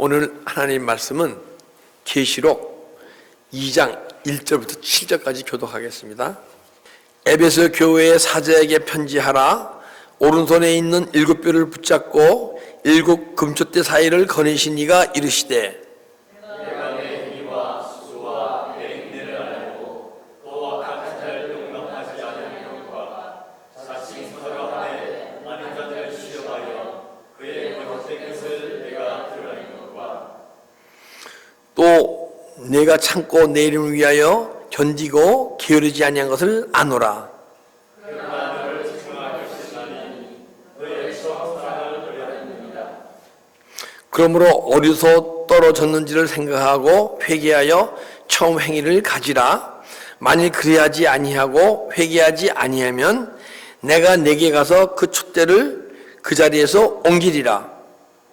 오늘 하나님 말씀은 계시록 2장 1절부터 7절까지 교독하겠습니다. 에베소 교회의 사자에게 편지하라. 오른손에 있는 7뼈를 붙잡고 7 금촛대 사이를 거니신 이가 이르시되 내가 내 힘과 수와 내 인내를 알고 또 악한 자를 용납하지 않는 영과 자칭 서러함에 많은 자들을 시험하여 그의 거짓된 것을 내가 드러낸 것과 또 내가 참고 내 이름을 위하여 견디고 게으르지 아니한 것을 아노라. 그러나 너를 지탱할 것이라니 너의 수학사를 돌려냅니다. 그러므로 어디서 떨어졌는지를 생각하고 회개하여 처음 행위를 가지라. 만일 그리하지 아니하고 회개하지 아니하면 내가 내게 가서 그 촛대를 그 자리에서 옮기리라.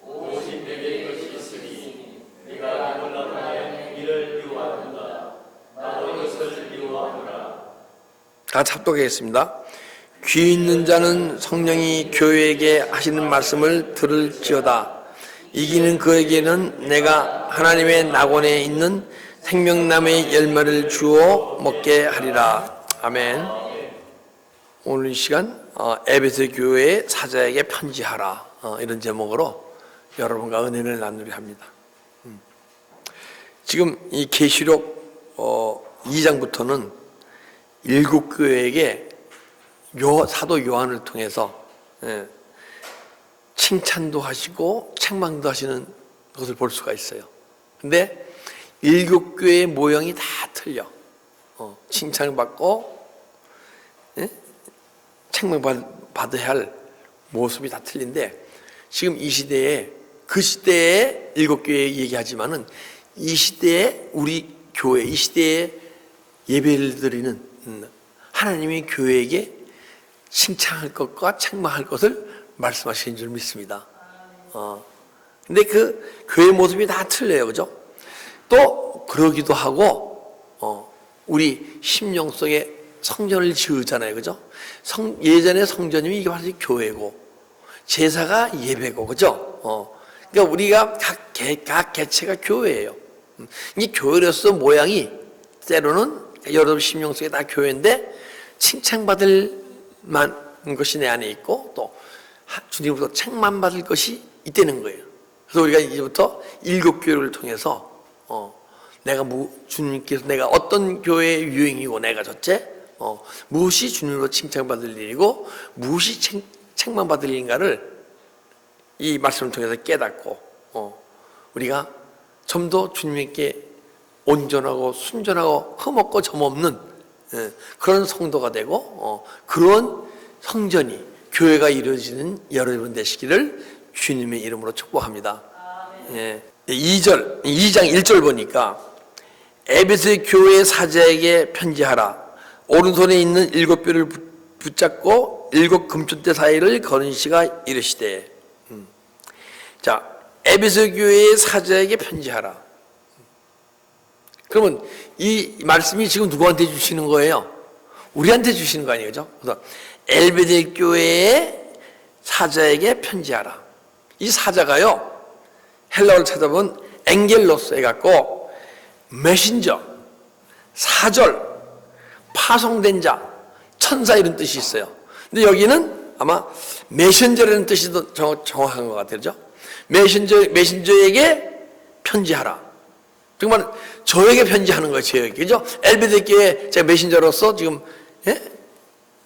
오직 내게 이것이 있으니 네가 놀라운 나의 행위를 미워하는다. 나도 이것을 미워하노라. 다 합독하겠습니다. 귀 있는 자는 성령이 교회에게 하시는 말씀을 들을지어다. 이기는 그에게는 내가 하나님의 낙원에 있는 생명나무의 열매를 주어 먹게 하리라. 아멘. 오늘 이 시간 에베소 교회의 사자에게 편지하라, 이런 제목으로 여러분과 은혜를 나누려 합니다. 지금 이 계시록 2장부터는 7 교회에게 사도 요한을 통해서 칭찬도 하시고 책망도 하시는 것을 볼 수가 있어요. 근데 7 교회의 모형이 다 틀려. 칭찬을 받고 책망받아야 할 모습이 다 틀린데, 지금 이 시대에, 그 시대에 7 교회 얘기하지만은 이 시대에 우리 교회, 이 시대에 예배를 드리는 하나님의 교회에게 칭찬할 것과 책망할 것을 말씀하시는 줄 믿습니다. 근데 그 교회 모습이 다 틀려요, 그죠? 또 그러기도 하고, 우리 심령 속에 성전을 지으잖아요, 그죠? 예전에 성전이면 이게 바로 교회고, 제사가 예배고, 그죠? 그러니까 우리가 각 개체가 교회예요. 이 교회로서 모양이 때로는 여러분 심령 속에 다 교회인데 칭찬받을 만한 것이 내 안에 있고, 또 주님으로부터 책망받을 것이 있다는 거예요. 그래서 우리가 이제부터 7 교회를 통해서 주님께서 내가 어떤 교회의 유행이고 내가 첫째, 무엇이 주님으로 칭찬받을 일이고 무엇이 책망받을 일인가를 이 말씀을 통해서 깨닫고, 우리가 좀 더 주님께 온전하고 순전하고 흠없고 점없는 그런 성도가 되고, 그런 성전이, 교회가 이루어지는 여러분 되시기를 주님의 이름으로 축복합니다. 2장 1절 보니까 에베소 교회의 사자에게 편지하라. 오른손에 있는 7뼈를 붙잡고 7 금촛대 사이를 거는 시가 이르시되. 자, 에베소 교회의 사자에게 편지하라. 그러면 이 말씀이 지금 누구한테 주시는 거예요? 우리한테 주시는 거 아니에요, 그죠? 그래서 에베소 교회의 사자에게 편지하라. 이 사자가요, 헬라어를 찾아보면 엥겔로스 해갖고 메신저, 사절, 파송된 자, 천사 이런 뜻이 있어요. 근데 여기는 아마 메신저라는 뜻이 더 정확한 것 같아요, 그죠? 메신저에게 편지하라. 정말 저에게 편지하는 거예요, 저에게, 그죠? 에베소 교회 제가 메신저로서 지금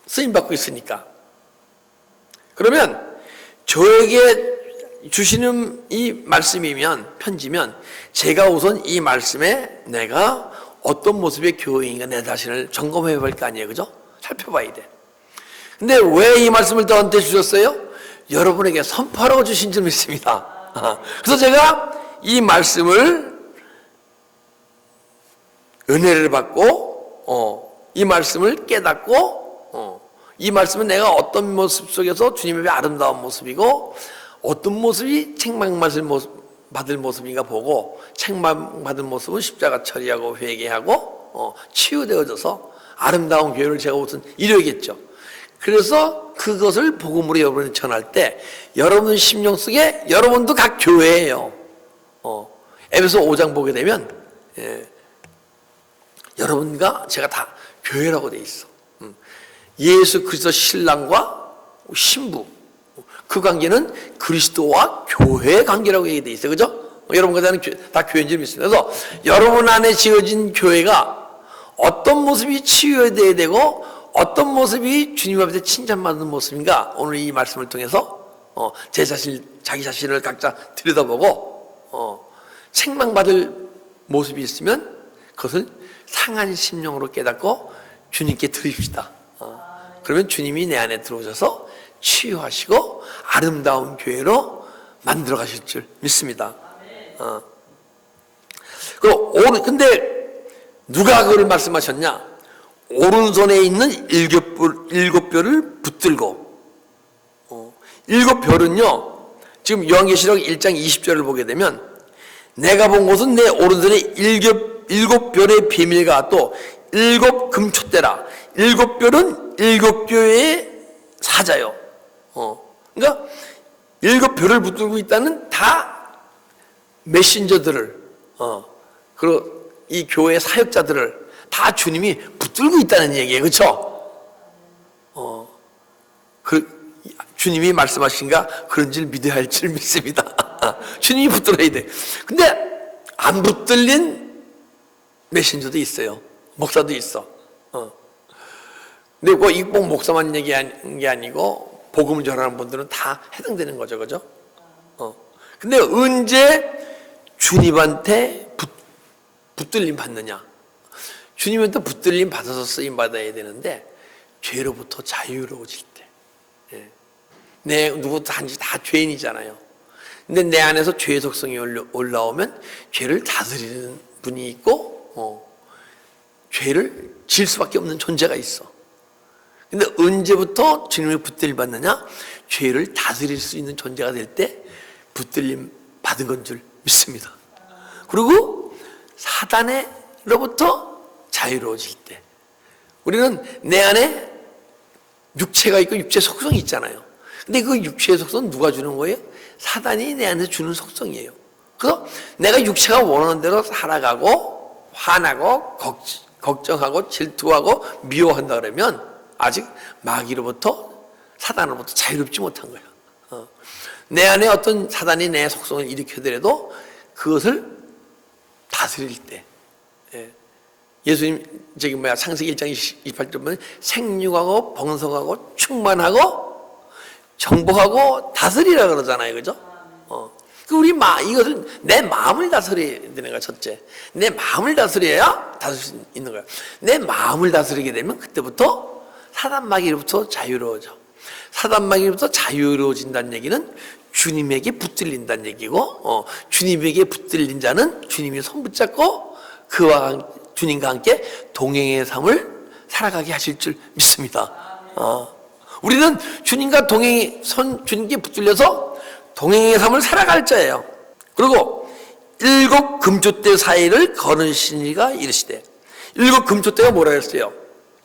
쓰임받고 있으니까. 그러면 저에게 주시는 이 말씀이면, 편지면, 제가 우선 이 말씀에 내가 어떤 모습의 교회인가 내 자신을 점검해 볼 거 아니에요, 그죠? 살펴봐야 돼. 근데 왜 이 말씀을 저한테 주셨어요? 여러분에게 선포하라고 주신 줄 믿습니다. 그래서 제가 이 말씀을 은혜를 받고, 이 말씀을 깨닫고, 이 말씀은 내가 어떤 모습 속에서 주님의 아름다운 모습이고 어떤 모습이 책망받을 모습인가 보고, 책망받은 모습은 십자가 처리하고 회개하고 치유되어져서 아름다운 교회를 제가 우선 이루어야겠죠. 그래서 그것을 복음으로 여러분이 전할 때 여러분 심령 속에 여러분도 각 교회예요. 에베소 5장 보게 되면 여러분과 제가 다 교회라고 돼 있어. 예수 그리스도 신랑과 신부, 그 관계는 그리스도와 교회의 관계라고 얘기돼 있어요. 그죠? 여러분과 저는 다 교회인 줄 믿습니다. 그래서 여러분 안에 지어진 교회가 어떤 모습이 치유되어야 되고 어떤 모습이 주님 앞에서 칭찬받는 모습인가, 오늘 이 말씀을 통해서 자기 자신을 각자 들여다보고 책망받을 모습이 있으면 그것을 상한 심령으로 깨닫고 주님께 드립시다. 그러면 주님이 내 안에 들어오셔서 치유하시고 아름다운 교회로 만들어 가실 줄 믿습니다. 근데 누가 그걸 말씀하셨냐? 오른손에 있는 일곱 별을 붙들고. 일곱 별은요, 지금 요한계시록 1장 20절을 보게 되면 내가 본 곳은 내 오른손에 일곱 별의 비밀과 또 일곱 금촛대라. 일곱 별은 일곱 교회의 사자요. 그러니까 일곱 별을 붙들고 있다는 다 메신저들을, 그리고 이 교회 사역자들을 다 주님이 붙들고 있다는 얘기예요. 그렇죠? 주님이 말씀하신가 그런 줄 믿어야 할 줄 믿습니다. 주님이 붙들어야 돼. 근데 안 붙들린 메신저도 있어요. 목사도 있어. 근데 그 꼭 목사만 얘기한 게 아니고 복음을 전하는 분들은 다 해당되는 거죠. 그죠? 근데 언제 주님한테 붙들림 받느냐? 주님한테 붙들림 받아서 쓰임 받아야 되는데 죄로부터 자유로워질 때. 누구 단지 다 죄인이잖아요. 근데 내 안에서 죄의 속성이 올라오면 죄를 다스리는 분이 있고 죄를 질 수밖에 없는 존재가 있어. 근데 언제부터 주님을 붙들림 받느냐? 죄를 다스릴 수 있는 존재가 될 때 붙들림 받은 건 줄 믿습니다. 그리고 사단으로부터 자유로워질 때, 우리는 내 안에 육체가 있고 육체 속성이 있잖아요. 근데 그 육체의 속성은 누가 주는 거예요? 사단이 내 안에 주는 속성이에요. 그래서 내가 육체가 원하는 대로 살아가고 화나고 걱정하고 질투하고 미워한다 그러면 아직 마귀로부터, 사단으로부터 자유롭지 못한 거야. 내 안에 어떤 사단이 내 속성을 일으켜더라도 그것을 다스릴 때, 예수님 창세기 1장 28절 보면 생육하고 번성하고 충만하고 정복하고 다스리라 그러잖아요. 그죠? 이것은 내 마음을 다스려야 되는 거야. 첫째, 내 마음을 다스려야 다스릴 수 있는 거야. 내 마음을 다스리게 되면 그때부터 사단 마귀로부터 자유로워져. 사단 마귀로부터 자유로워진다는 얘기는 주님에게 붙들린다는 얘기고, 주님에게 붙들린 자는 주님이 손 붙잡고 주님과 함께 동행의 삶을 살아가게 하실 줄 믿습니다. 우리는 주님과 주님께 붙들려서 동행의 삶을 살아갈 자예요. 그리고 일곱 금촛대 사이를 거느시니가 이르시되. 일곱 금촛대가 뭐라 했어요?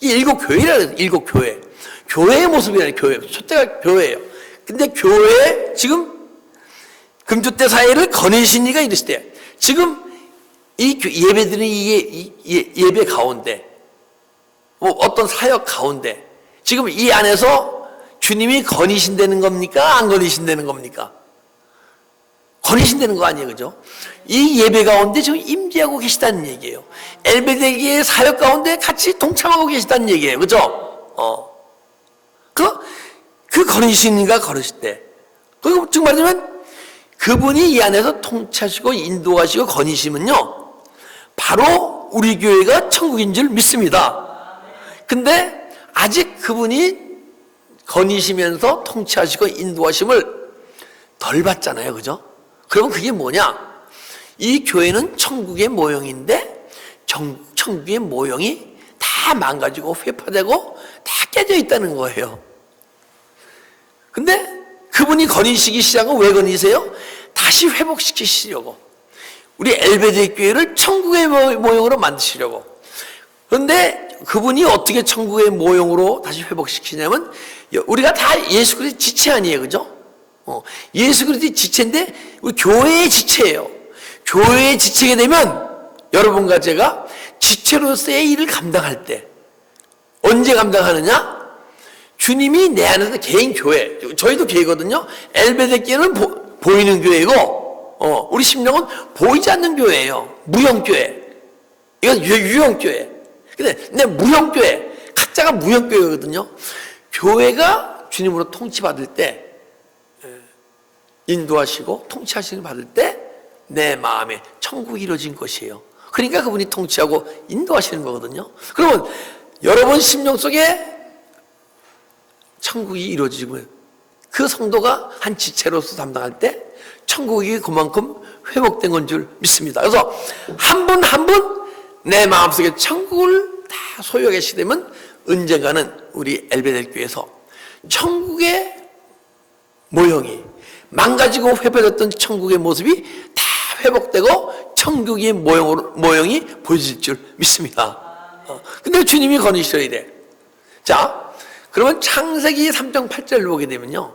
이 일곱 교회라 그래요. 일곱 교회. 교회의 모습이라는 교회. 촛대가 교회예요. 근데 교회에 지금 금촛대 사이를 거느시니가 이르시되. 지금 이 예배드리는 예배 가운데, 어떤 사역 가운데, 지금 이 안에서 주님이 거니신다는 겁니까? 안 거니신다는 겁니까? 거니신다는 거 아니에요. 그죠? 이 예배 가운데 지금 임재하고 계시다는 얘기예요. 엘베데기의 사역 가운데 같이 동참하고 계시다는 얘기예요. 그죠? 그 거니시니가 거르실 때. 그리고 즉 말하자면 그분이 이 안에서 통치하시고 인도하시고 거니시면요, 바로 우리 교회가 천국인 줄 믿습니다. 근데 아직 그분이 거니시면서 통치하시고 인도하심을 덜 받잖아요. 그죠? 그러면 그게 뭐냐? 이 교회는 천국의 모형인데 천국의 모형이 다 망가지고 회파되고 다 깨져 있다는 거예요. 근데 그분이 거니시기 시작은 왜 거니세요? 다시 회복시키시려고. 우리 엘베데 교회를 천국의 모형으로 만드시려고. 그런데 그분이 어떻게 천국의 모형으로 다시 회복시키냐면, 우리가 다 예수 그리스도의 지체 아니에요. 그죠? 예수 그리스도의 지체인데 우리 교회의 지체예요. 교회에 지치게 되면 여러분과 제가 지체로서의 일을 감당할 때 언제 감당하느냐? 주님이 내 안에서 개인 교회, 저희도 교회거든요. 엘베데 교회는 보이는 교회고 우리 심령은 보이지 않는 교회예요. 무형교회. 이건 유형교회. 근데 내 무형교회, 각자가 무형교회거든요. 교회가 주님으로 통치받을 때, 인도하시고 통치하시는 받을 때 내 마음에 천국이 이루어진 것이에요. 그러니까 그분이 통치하고 인도하시는 거거든요. 그러면 여러분 심령 속에 천국이 이루어지면 그 성도가 한 지체로서 담당할 때 천국이 그만큼 회복된 건 줄 믿습니다. 그래서 한 분 한 분 내 마음속에 천국을 다 소유하게 되면 언젠가는 우리 엘베델 교회에서 천국의 모형이 망가지고 회복했던 천국의 모습이 다 회복되고 천국의 모형이 보여질 줄 믿습니다. 근데 주님이 거니셔야 돼. 자, 그러면 창세기 3.8절을 보게 되면요,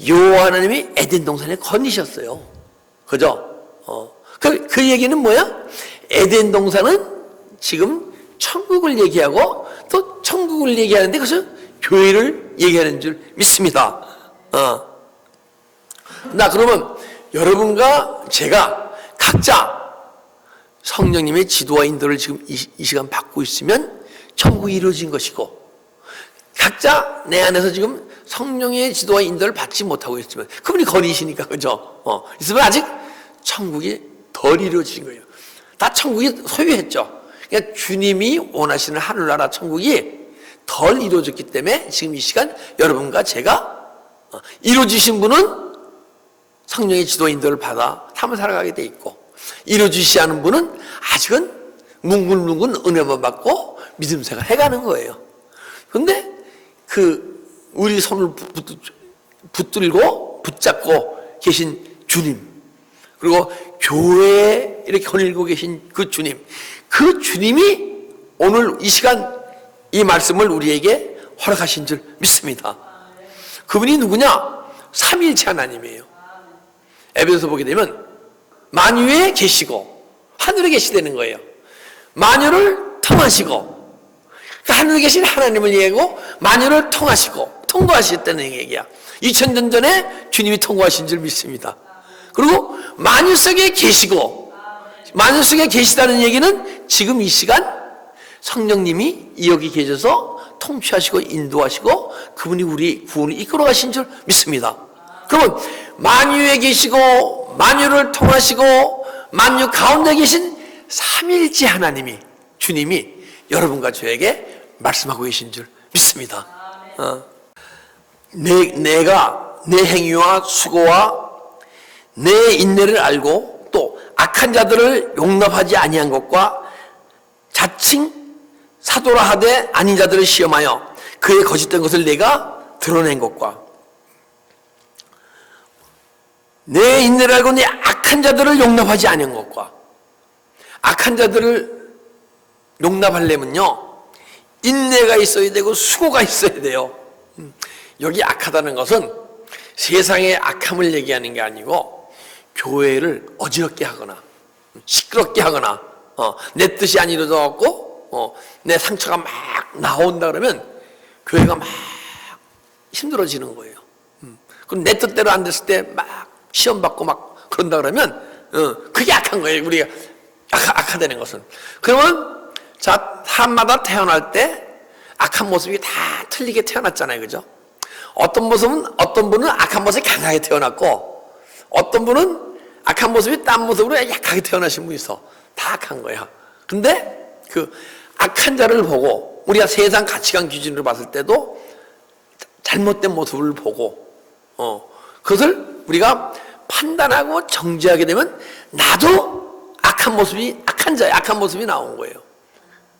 여호와 하나님이 에덴 동산에 거니셨어요. 그죠? 그 얘기는 뭐야? 에덴 동산은 지금 천국을 얘기하고 또 천국을 얘기하는데 그것은 교회를 얘기하는 줄 믿습니다. 나 그러면 여러분과 제가 각자 성령님의 지도와 인도를 지금 이 시간 받고 있으면 천국이 이루어진 것이고, 각자 내 안에서 지금 성령의 지도와 인도를 받지 못하고 있으면 그분이 거리시니까, 그죠? 있으면 아직 천국이 덜 이루어진 거예요. 다 천국이 소유했죠. 그러니까 주님이 원하시는 하늘나라 천국이 덜 이루어졌기 때문에 지금 이 시간 여러분과 제가 이루어지신 분은 성령의 지도 인도를 받아 삶을 살아가게 돼 있고, 이루어지지 않은 분은 아직은 뭉글뭉글 은혜만 받고 믿음 생활 해가는 거예요. 근데 우리 손을 붙잡고 계신 주님, 그리고 교회에 이렇게 거닐고 계신 그 주님이 오늘 이 시간 이 말씀을 우리에게 허락하신 줄 믿습니다. 그분이 누구냐? 삼위일체 하나님이에요. 에베소서 보게 되면 만유에 계시고 하늘에 계시다는 거예요. 만유를 통하시고, 그러니까 하늘에 계신 하나님을 얘기하고 만유를 통하시고 통과하셨다는 얘기야. 2000년 전에 주님이 통과하신 줄 믿습니다. 그리고 만유 속에 계시고, 만유 속에 계시다는 얘기는 지금 이 시간 성령님이 여기 계셔서 통치하시고 인도하시고 그분이 우리 구원을 이끌어 가신 줄 믿습니다. 그러면 만유에 계시고 만유를 통하시고 만유 가운데 계신 삼위일체 하나님이, 주님이 여러분과 저에게 말씀하고 계신 줄 믿습니다. 내가 내 행위와 수고와 내 인내를 알고 또 악한 자들을 용납하지 아니한 것과 자칭 사도라 하되 아닌 자들을 시험하여 그의 거짓된 것을 내가 드러낸 것과 내 인내를 알고 내 악한 자들을 용납하지 아니한 것과, 악한 자들을 용납하려면요 인내가 있어야 되고 수고가 있어야 돼요. 여기 악하다는 것은 세상의 악함을 얘기하는 게 아니고 교회를 어지럽게 하거나 시끄럽게 하거나 내 뜻이 안 이루어져갖고 내 상처가 막 나온다 그러면 교회가 막 힘들어지는 거예요. 그럼 내 뜻대로 안 됐을 때 막 시험받고 막 그런다 그러면 그게 악한 거예요. 우리가 악하다는 것은. 그러면 자, 사람마다 태어날 때 악한 모습이 다 틀리게 태어났잖아요. 그죠? 어떤 분은 악한 모습이 강하게 태어났고, 어떤 분은 악한 모습이 딴 모습으로 약하게 태어나신 분이 있어. 다 악한 거야. 근데 그 악한 자를 보고 우리가 세상 가치관 기준으로 봤을 때도 잘못된 모습을 보고 그것을 우리가 판단하고 정죄하게 되면 나도 악한 자의 악한 모습이 나온 거예요.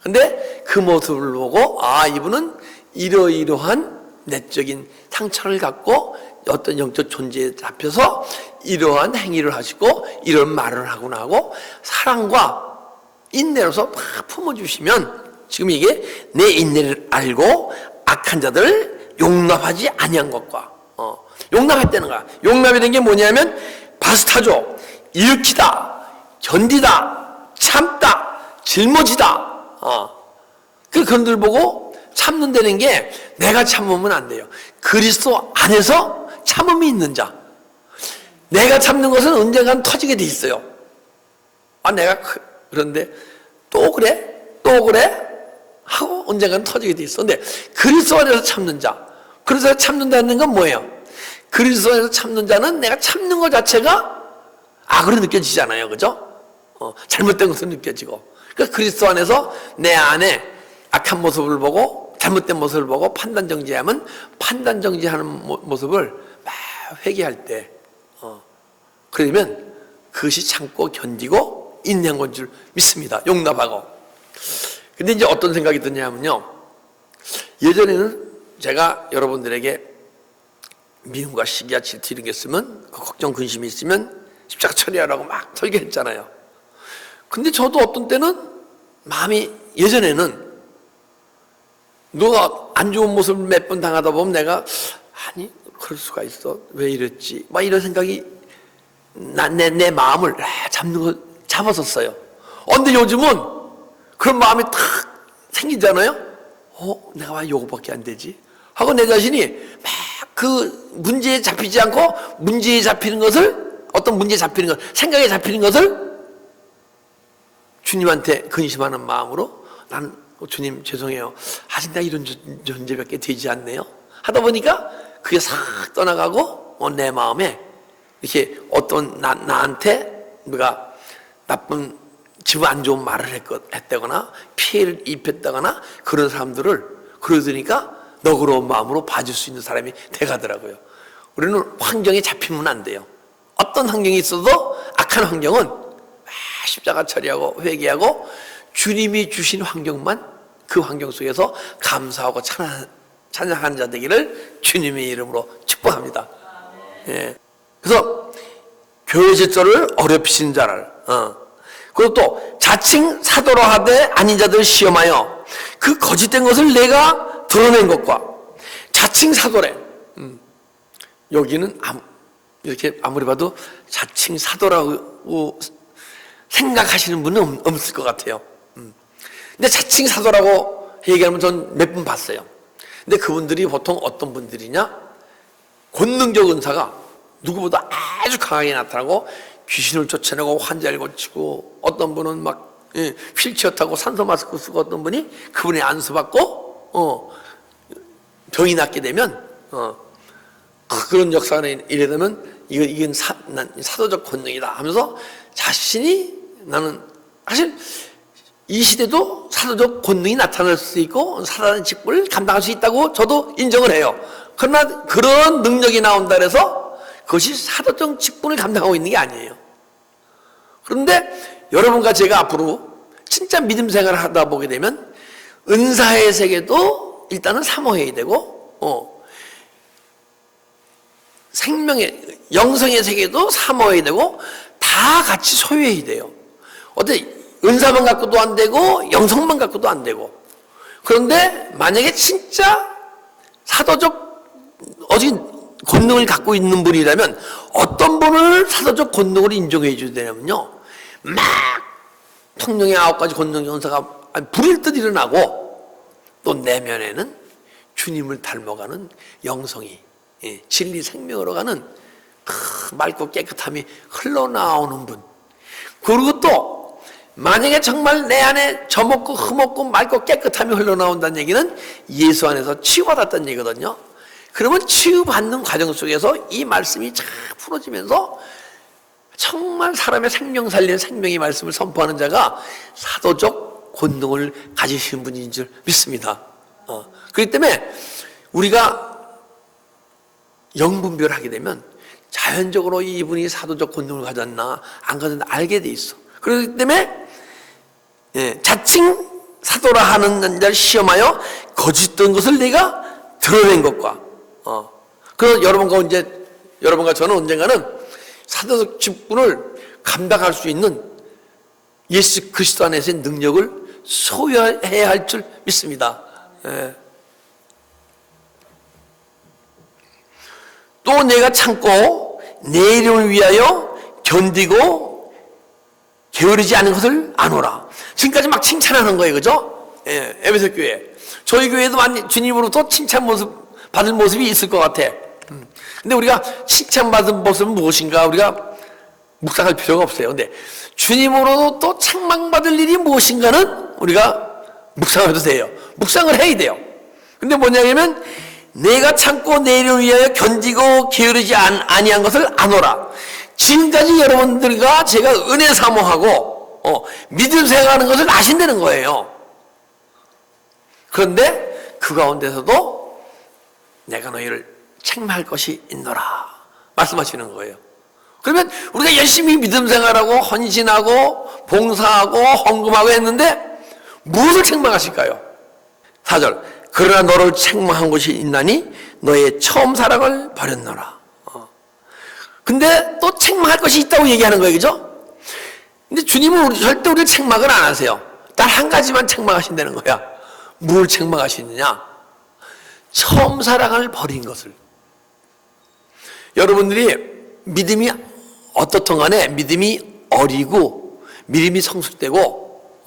근데 그 모습을 보고 이분은 이러이러한 내적인 상처를 갖고 어떤 영적 존재에 잡혀서 이러한 행위를 하시고 이런 말을 하구나 하고 사랑과 인내로서 막 품어주시면, 지금 이게 내 인내를 알고 악한 자들을 용납하지 아니한 것과 용납했다는 거야. 용납이라는 게 뭐냐면 바스타죠. 일으키다, 견디다, 참다, 짊어지다. 그 그런들 보고 참는다는 게 내가 참으면 안 돼요. 그리스도 안에서 참음이 있는 자. 내가 참는 것은 언젠간 터지게 돼 있어요. 내가 그런데 또 그래? 또 그래? 하고 언젠간 터지게 돼 있어. 근데 그리스도 안에서 참는 자. 그래서 참는다는 건 뭐예요? 그리스도 안에서 참는 자는 내가 참는 것 자체가 악으로 느껴지잖아요. 그죠? 잘못된 것으로 느껴지고. 그러니까 그리스도 안에서 내 안에 악한 모습을 보고 잘못된 모습을 보고 판단 정지하면 판단 정지하는 모습을 막 회개할 때 그러면 그것이 참고 견디고 인내한 건 줄 믿습니다. 용납하고. 근데 이제 어떤 생각이 드냐면요. 예전에는 제가 여러분들에게 미움과 시기와 질투 이런 게 있으면 그 걱정 근심이 있으면 십자가 처리하라고 막 설교했잖아요. 근데 저도 어떤 때는 마음이 예전에는 누가 안 좋은 모습을 몇 번 당하다 보면 내가 아니 그럴 수가 있어 왜 이랬지 막 이런 생각이 내 마음을 잡았었어요. 근데 요즘은 그런 마음이 탁 생기잖아요. 내가 왜 요거밖에 안 되지 하고 내 자신이 막 그 문제에 잡히지 않고 문제에 잡히는 것을 어떤 문제에 잡히는 것 생각에 잡히는 것을 주님한테 근심하는 마음으로 나는 주님 죄송해요. 아직 내가 이런 존재밖에 되지 않네요. 하다 보니까 그게 싹 떠나가고 내 마음에 이렇게 어떤 나한테 누가 나쁜 기분 안 좋은 말을 했다거나 피해를 입혔다거나 그런 사람들을 그러니까 너그러운 마음으로 봐줄 수 있는 사람이 돼가더라고요. 우리는 환경에 잡히면 안 돼요. 어떤 환경이 있어도 악한 환경은 십자가 처리하고 회개하고 주님이 주신 환경만 그 환경 속에서 감사하고 찬양하는 자 되기를 주님의 이름으로 축복합니다. 예. 그래서 교회 질서를 어렵히신 자를 그리고 또 자칭 사도로 하되 아닌 자들 시험하여 그 거짓된 것을 내가 드러낸 것과 자칭 사도래. 여기는 이렇게 아무리 봐도 자칭 사도라고 생각하시는 분은 없을 것 같아요. 근데 자칭 사도라고 얘기하면 전 몇 분 봤어요. 근데 그분들이 보통 어떤 분들이냐? 권능적 은사가 누구보다 아주 강하게 나타나고 귀신을 쫓아내고 환자를 고치고 어떤 분은 막 휠체어 타고 산소 마스크 쓰고 어떤 분이 그분의 안수받고 병이 낫게 되면 그런 역사가 이래 되면 이건 사도적 권능이다 하면서 자신이 나는 사실 이 시대도 사도적 권능이 나타날 수 있고 사단의 직분을 감당할 수 있다고 저도 인정을 해요. 그러나 그런 능력이 나온다 해서 그것이 사도적 직분을 감당하고 있는 게 아니에요. 그런데 여러분과 제가 앞으로 진짜 믿음 생활을 하다 보게 되면 은사의 세계도 일단은 사모해야 되고 생명의 영성의 세계도 사모해야 되고 다 같이 소유해야 돼요. 어때 은사만 갖고도 안 되고 영성만 갖고도 안 되고 그런데 만약에 진짜 사도적 권능을 갖고 있는 분이라면 어떤 분을 사도적 권능으로 인정해 줘야 되냐면요 막 통영의 9가지 권능 연사가 불일 듯 일어나고 또 내면에는 주님을 닮아가는 영성이 진리 생명으로 가는 맑고 깨끗함이 흘러나오는 분. 그리고 또 만약에 정말 내 안에 저먹고 흠없고 맑고 깨끗함이 흘러나온다는 얘기는 예수 안에서 치유받았다는 얘기거든요. 그러면 치유받는 과정 속에서 이 말씀이 쫙 풀어지면서 정말 사람의 생명 살리는 생명의 말씀을 선포하는 자가 사도적 권능을 가지신 분인 줄 믿습니다. 그렇기 때문에 우리가 영분별을 하게 되면 자연적으로 이분이 사도적 권능을 가졌나 안 가졌나 알게 돼 있어. 그렇기 때문에 자칭 사도라 하는 자를 시험하여 거짓된 것을 내가 드러낸 것과 그래서 여러분과 저는 언젠가는 사도적 직분을 감당할 수 있는 예수 그리스도 안에서의 능력을 소유해야 할 줄 믿습니다. 또 내가 참고 내 이름을 위하여 견디고 게으르지 않은 것을 아노라. 지금까지 막 칭찬하는 거예요, 그죠? 예, 에베소 교회. 저희 교회도 많이 주님으로부터 칭찬 받을 모습이 있을 것 같아. 근데 우리가 칭찬받은 모습은 무엇인가 우리가 묵상할 필요가 없어요. 근데 주님으로부터 책망받을 일이 무엇인가는 우리가 묵상해도 돼요. 묵상을 해야 돼요. 근데 뭐냐면 내가 참고 내일을 위하여 견디고 게으르지 아니한 것을 아노라. 지금까지 여러분들과 제가 은혜 사모하고 믿음 생활하는 것을 아신다는 거예요. 그런데 그 가운데서도 내가 너희를 책망할 것이 있노라 말씀하시는 거예요. 그러면 우리가 열심히 믿음 생활하고 헌신하고 봉사하고 헌금하고 했는데 무엇을 책망하실까요? 4절 그러나 너를 책망한 것이 있나니 너의 처음 사랑을 버렸노라. 근데 또 책망할 것이 있다고 얘기하는 거예요, 그죠? 근데 주님은 절대 우리를 책망을 안 하세요. 딱 한 가지만 책망하신다는 거야. 뭘 책망하시느냐? 처음 사랑을 버린 것을. 여러분들이 믿음이 어떻든 간에 믿음이 어리고 믿음이 성숙되고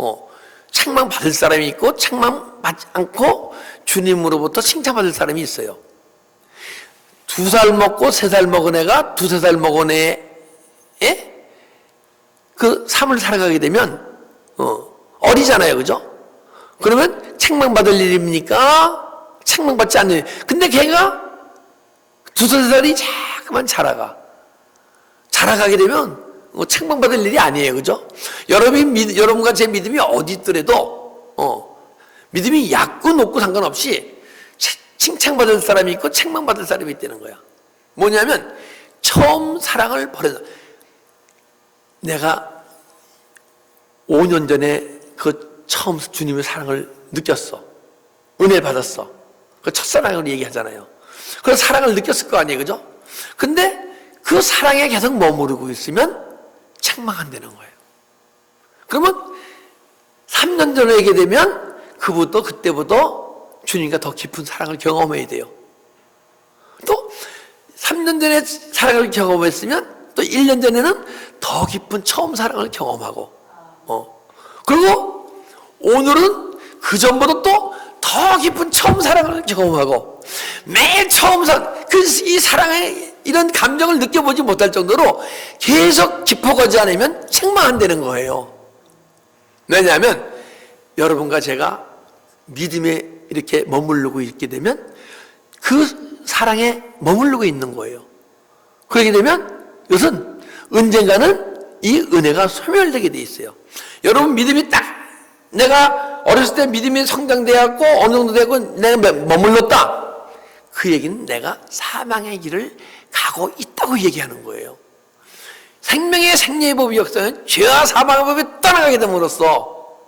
책망 받을 사람이 있고 책망 받지 않고 주님으로부터 칭찬받을 사람이 있어요. 2살 먹고 3살 먹은 애가 2-3살 먹은 애의 그 삶을 살아가게 되면 어리잖아요, 그죠? 그러면 책망받을 일입니까? 책망받지 않는 일. 근데 걔가 2-3살이 자꾸만 자라가게 되면 책망받을 일이 아니에요, 그죠? 여러분과 제 믿음이 어디 있더라도 믿음이 얕고 높고 상관없이 칭찬받을 사람이 있고 책망받을 사람이 있다는 거야. 뭐냐면 처음 사랑을 버렸다. 내가 5년 전에 그 처음 주님의 사랑을 느꼈어. 은혜를 받았어. 그 첫사랑을 얘기하잖아요. 그런 사랑을 느꼈을 거 아니에요, 그죠? 근데 그 사랑에 계속 머무르고 있으면 책망한다는 거예요. 그러면 3년 전에 얘기 되면 그때부터 주님과 더 깊은 사랑을 경험해야 돼요. 또 3년 전에 사랑을 경험했으면 또 1년 전에는 더 깊은 처음 사랑을 경험하고 그리고 오늘은 그 전보다 또 더 깊은 처음 사랑을 경험하고 매일 처음 이 사랑의 이런 감정을 느껴보지 못할 정도로 계속 깊어가지 않으면 책망한다는 거예요. 왜냐하면 여러분과 제가 믿음에 이렇게 머무르고 있게 되면 그 사랑에 머무르고 있는 거예요. 그렇게 되면 이것은 언젠가는 이 은혜가 소멸되게 돼 있어요. 여러분 믿음이 딱 내가 어렸을 때 믿음이 성장되었고 어느 정도 되고 내가 머물렀다. 그 얘기는 내가 사망의 길을 가고 있다고 얘기하는 거예요. 생명의 생리의 법이 역사는 죄와 사망의 법에 떠나가게 됨으로써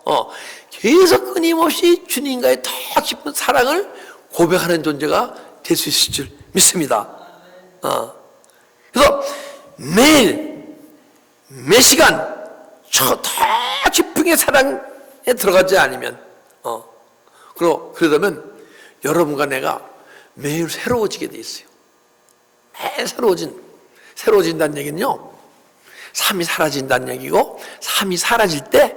계속 끊임없이 주님과의 더 깊은 사랑을 고백하는 존재가 될 수 있을 줄 믿습니다. 그래서 매일 매 시간 더 깊은 사랑에 들어가지 않으면 그러다면 여러분과 내가 매일 새로워지게 돼 있어요. 매일 새로워진다는 얘기는요, 삶이 사라진다는 얘기고, 삶이 사라질 때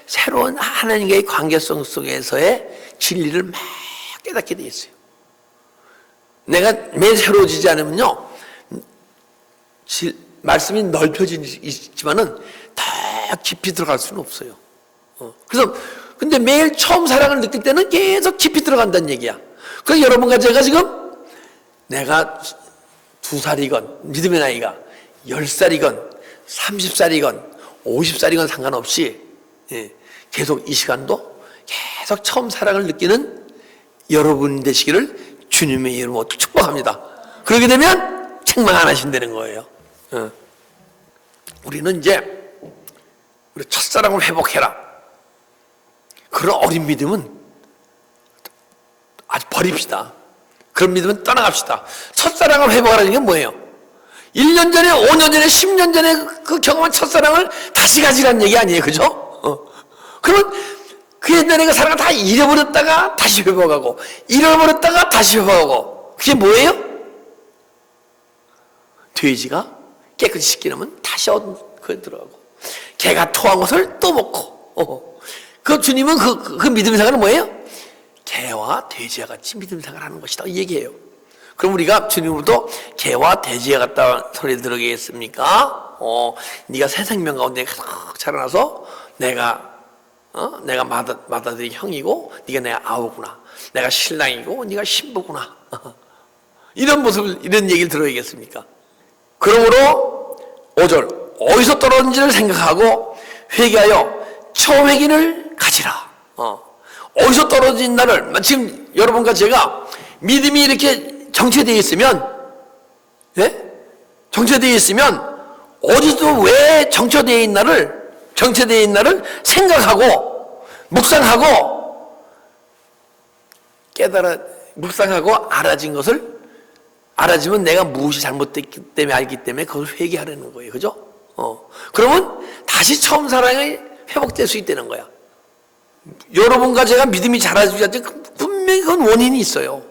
새로운 하나님과의 관계성 속에서의 진리를 막 깨닫게 돼 있어요. 내가 매일 새로워지지 않으면요, 말씀이 넓혀지지만은 더 깊이 들어갈 수는 없어요. 그래서 근데 매일 처음 사랑을 느낄 때는 계속 깊이 들어간다는 얘기야. 그래서 여러분과 제가 지금 내가 2살이건 믿음의 나이가 10살이건 30살이건 50살이건 상관없이 계속 이 시간도 계속 처음 사랑을 느끼는 여러분 되시기를 주님의 이름으로 축복합니다. 그렇게 되면 책망 안 하신다는 거예요. 우리는 이제 우리 첫사랑을 회복해라. 그런 어린 믿음은 아주 버립시다. 그런 믿음은 떠나갑시다. 첫사랑을 회복하라는 게 뭐예요? 1년 전에, 5년 전에, 10년 전에 그 경험한 첫사랑을 다시 가지라는 얘기 아니에요, 그죠? 그러면 그 옛날에 그 사랑을 다 잃어버렸다가 다시 회복하고, 잃어버렸다가 다시 회복하고, 그게 뭐예요? 돼지가 깨끗이 씻기려면 다시 그에 들어가고, 개가 토한 것을 또 먹고. 그 주님은 그 믿음 생활은 뭐예요? 개와 돼지와 같이 믿음 생활하는 것이다 이 얘기예요. 그럼 우리가 주님으로부터 개와 돼지와 같다 소리 들으겠습니까? 네가 새 생명 가운데 자라나서 내가 맏아들이 형이고 네가 내 아우구나. 내가 신랑이고 네가 신부구나. 이런 모습을, 이런 얘기를 들어야겠습니까? 그러므로 5절 어디서 떨어진지를 생각하고 회개하여 처회기를 가지라. 어디서 떨어진 나를, 지금 여러분과 제가 믿음이 이렇게 정체되어 있으면, 예? 정체되어 있으면 어디서 왜 정체되어 있는 나를 생각하고 묵상하고 묵상하고 알아지면 내가 무엇이 잘못됐기 때문에 알기 때문에 그걸 회개하려는 거예요. 그죠? 그러면 다시 처음 사랑이 회복될 수 있다는 거야. 여러분과 제가 믿음이 자라주지 않지 분명히 그건 원인이 있어요.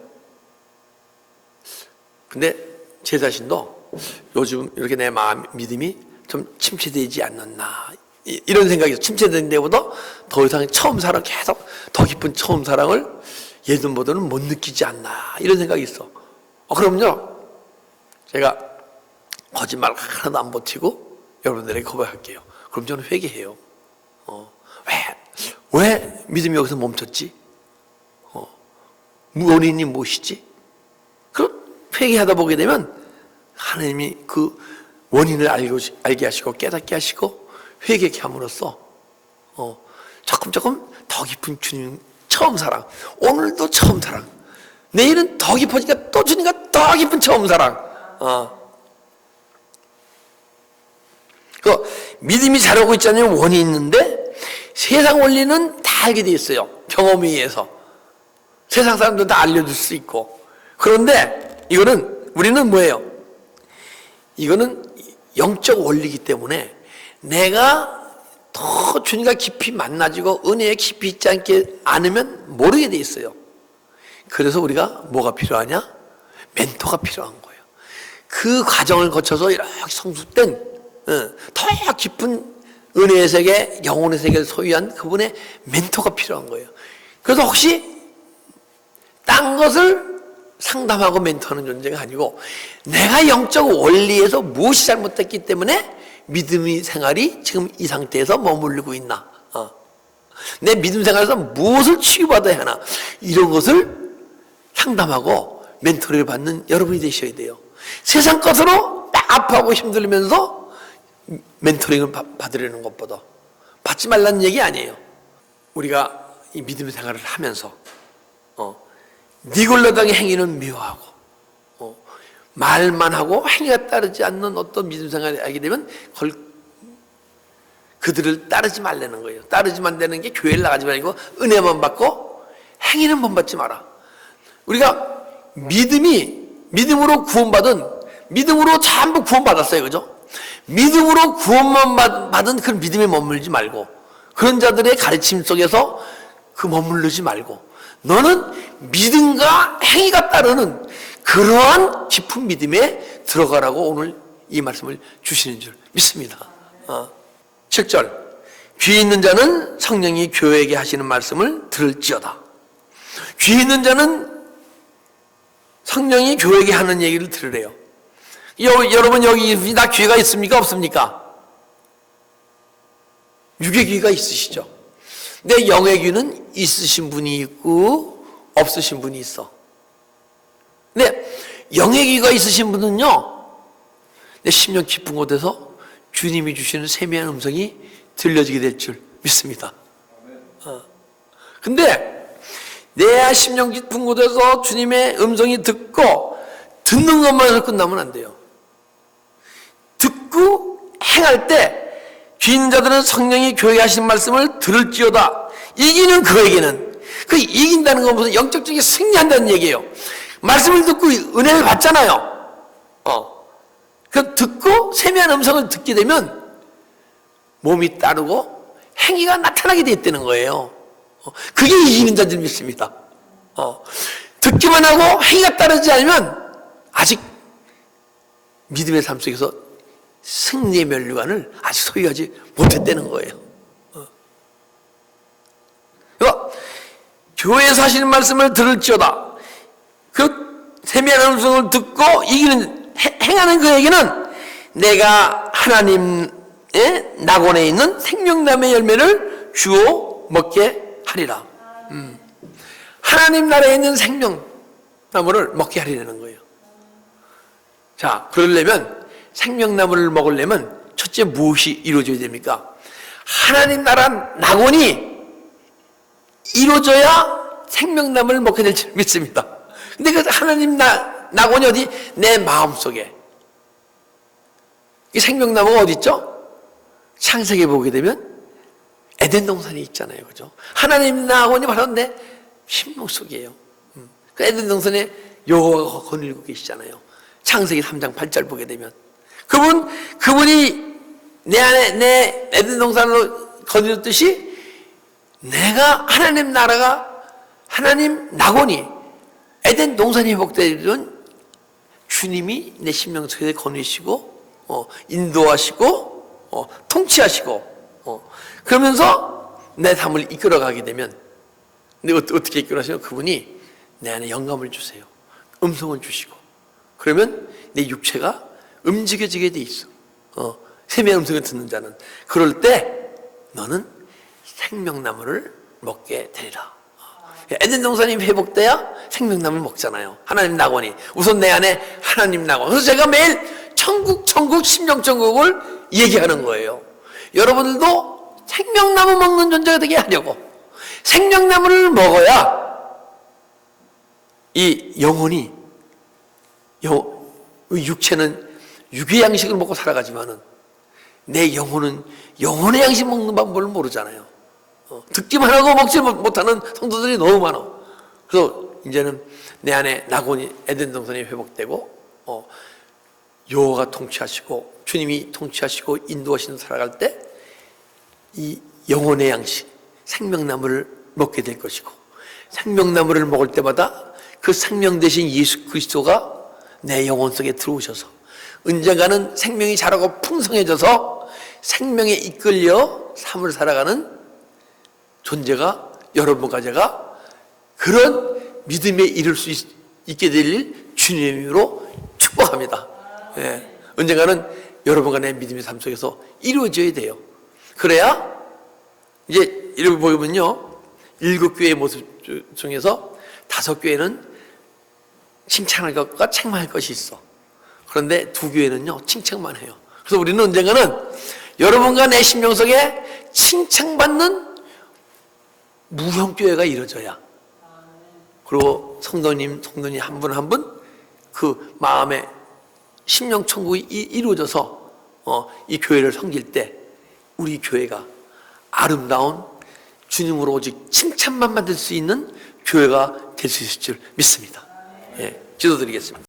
근데 제 자신도 요즘 이렇게 내 마음 믿음이 좀 침체되지 않았나 이런 생각이 있어. 침체된 데보다 더 이상 처음 사랑 계속 더 깊은 처음 사랑을 예전보다는 못 느끼지 않나 이런 생각이 있어. 그럼요, 제가 거짓말 하나도 안 버티고 여러분들에게 고백할게요. 그럼 저는 회개해요. 왜 믿음이 여기서 멈췄지? 원인이 무엇이지? 그럼 회개하다 보게 되면 하나님이 그 원인을 알게 하시고 깨닫게 하시고 회개케 함으로써 조금 더 깊은 주님 처음 사랑, 오늘도 처음 사랑, 내일은 더 깊어지니까 또 주님과 더 깊은 처음 사랑. 그 믿음이 자라고 있잖아요. 원인이 있는데 세상 원리는 다 알게 돼 있어요. 경험에 의해서 세상 사람도 다 알려줄 수 있고. 그런데 이거는 우리는 뭐예요? 이거는 영적 원리이기 때문에 내가 더 주님과 깊이 만나지고 은혜에 깊이 있지 않으면 모르게 돼 있어요. 그래서 우리가 뭐가 필요하냐? 멘토가 필요한 거예요. 그 과정을 거쳐서 이렇게 성숙된 더 깊은 은혜의 세계, 영혼의 세계를 소유한 그분의 멘토가 필요한 거예요. 그래서 혹시 딴 것을 상담하고 멘토하는 존재가 아니고 내가 영적 원리에서 무엇이 잘못됐기 때문에 믿음의 생활이 지금 이 상태에서 머무르고 있나, 내 믿음 생활에서 무엇을 치유받아야 하나, 이런 것을 상담하고 멘토를 받는 여러분이 되셔야 돼요. 세상 것으로 막 아파하고 힘들면서 멘토링을 받으려는 것보다 받지 말라는 얘기 아니에요. 우리가 이 믿음의 생활을 하면서 니골라당의 행위는 미워하고 말만 하고 행위가 따르지 않는 어떤 믿음 생활을 하게 되면 그들을 따르지 말라는 거예요. 따르지 말라는 게 교회를 나가지 말고 은혜만 받고 행위는 본받지 마라. 우리가 믿음으로 믿음으로 전부 구원받았어요. 그죠? 믿음으로 구원만 받은 그 믿음에 머물지 말고 그런 자들의 가르침 속에서 머무르지 말고 너는 믿음과 행위가 따르는 그러한 깊은 믿음에 들어가라고 오늘 이 말씀을 주시는 줄 믿습니다. 7절 귀 있는 자는 성령이 교회에게 하시는 말씀을 들을지어다. 귀 있는 자는 성령이 교회에게 하는 얘기를 들으래요. 여러분 여기 다 귀가 있습니까? 없습니까? 육의 귀가 있으시죠? 근데 영의 귀는 있으신 분이 있고 없으신 분이 있어. 근데 영의 귀가 있으신 분은요, 내 심령 깊은 곳에서 주님이 주시는 세미한 음성이 들려지게 될 줄 믿습니다. 근데 내 심령 깊은 곳에서 주님의 음성이 듣고 듣는 것만으로 끝나면 안 돼요. 듣고 행할 때 귀 있는 자들은 성령이 교회에 하신 말씀을 들을지어다. 이기는 그에게는, 그 이긴다는 건 무슨 영적적인 승리한다는 얘기예요. 말씀을 듣고 은혜를 받잖아요. 그 듣고 세미한 음성을 듣게 되면 몸이 따르고 행위가 나타나게 돼 있다는 거예요. 그게 이기는 자들 믿습니다. 듣기만 하고 행위가 따르지 않으면 아직 믿음의 삶 속에서 승리의 면류관을 아직 소유하지 못했다는 거예요. 교회에서 하시는 말씀을 들을지어다. 그 세미한 음성을 듣고 행하는 그에게는 내가 하나님의 낙원에 있는 생명나무의 열매를 주어 먹게 하리라. 하나님 나라에 있는 생명나무를 먹게 하리라는 거예요. 자, 그러려면 생명나무를 먹으려면 첫째 무엇이 이루어져야 됩니까? 하나님 나라 낙원이 이루어져야 생명나무를 먹게 될 줄 믿습니다. 근데 그 하나님 낙원이 어디? 내 마음속에. 이 생명나무가 어디 있죠? 창세기에 보게 되면 에덴 동산이 있잖아요. 그죠? 하나님 낙원이 바로 내 심령 속이에요. 그 에덴 동산에 여호와가 거느리고 계시잖아요. 창세기 3장 8절 보게 되면 그분이 내 안에 내 에덴 동산으로 거느렸듯이 내가 하나님 나라가 하나님 낙원이 에덴 동산이 회복되던 주님이 내 심령 속에 거느리시고 인도하시고 통치하시고 그러면서 내 삶을 이끌어가게 되면 근데 어떻게 이끌어가시면 그분이 내 안에 영감을 주세요. 음성을 주시고 그러면 내 육체가 움직여지게 돼 있어. 세미한 음성을 듣는 자는 그럴 때 너는 생명나무를 먹게 되리라. 에덴 동산이 회복돼야 생명나무를 먹잖아요. 하나님 낙원이 우선 내 안에 하나님 낙원. 그래서 제가 매일 천국 심령천국을 얘기하는 거예요. 여러분들도 생명나무 먹는 존재가 되게 하려고 생명나무를 먹어야 이 영혼이 육체는 육의 양식을 먹고 살아가지만은 내 영혼은 영혼의 양식 먹는 방법을 모르잖아요. 듣기만 하고 먹지 못하는 성도들이 너무 많아. 그래서 이제는 내 안에 낙원이 에덴 동산이 회복되고 여호와가 통치하시고 주님이 통치하시고 인도하시는 살아갈 때 이 영혼의 양식 생명나무를 먹게 될 것이고 생명나무를 먹을 때마다 그 생명 대신 예수 그리스도가 내 영혼 속에 들어오셔서 언젠가는 생명이 자라고 풍성해져서 생명에 이끌려 삶을 살아가는 존재가 여러분과 제가 그런 믿음에 이를 수 있게 될 일 주님의 이름으로 축복합니다. 예. 언젠가는 여러분과 내 믿음의 삶 속에서 이루어져야 돼요. 그래야 이제 이렇게 보면요 7교회의 모습 중에서 5교회는 칭찬할 것과 책망할 것이 있어. 그런데 2교회는요 칭찬만 해요. 그래서 우리는 언젠가는 여러분과 내 심령 속에 칭찬받는 무형교회가 이루어져야 그리고 성도님 한 분 한 분 그 마음의 심령 천국이 이루어져서 이 교회를 섬길 때 우리 교회가 아름다운 주님으로 오직 칭찬만 받을 수 있는 교회가 될 수 있을 줄 믿습니다. 예, 기도드리겠습니다.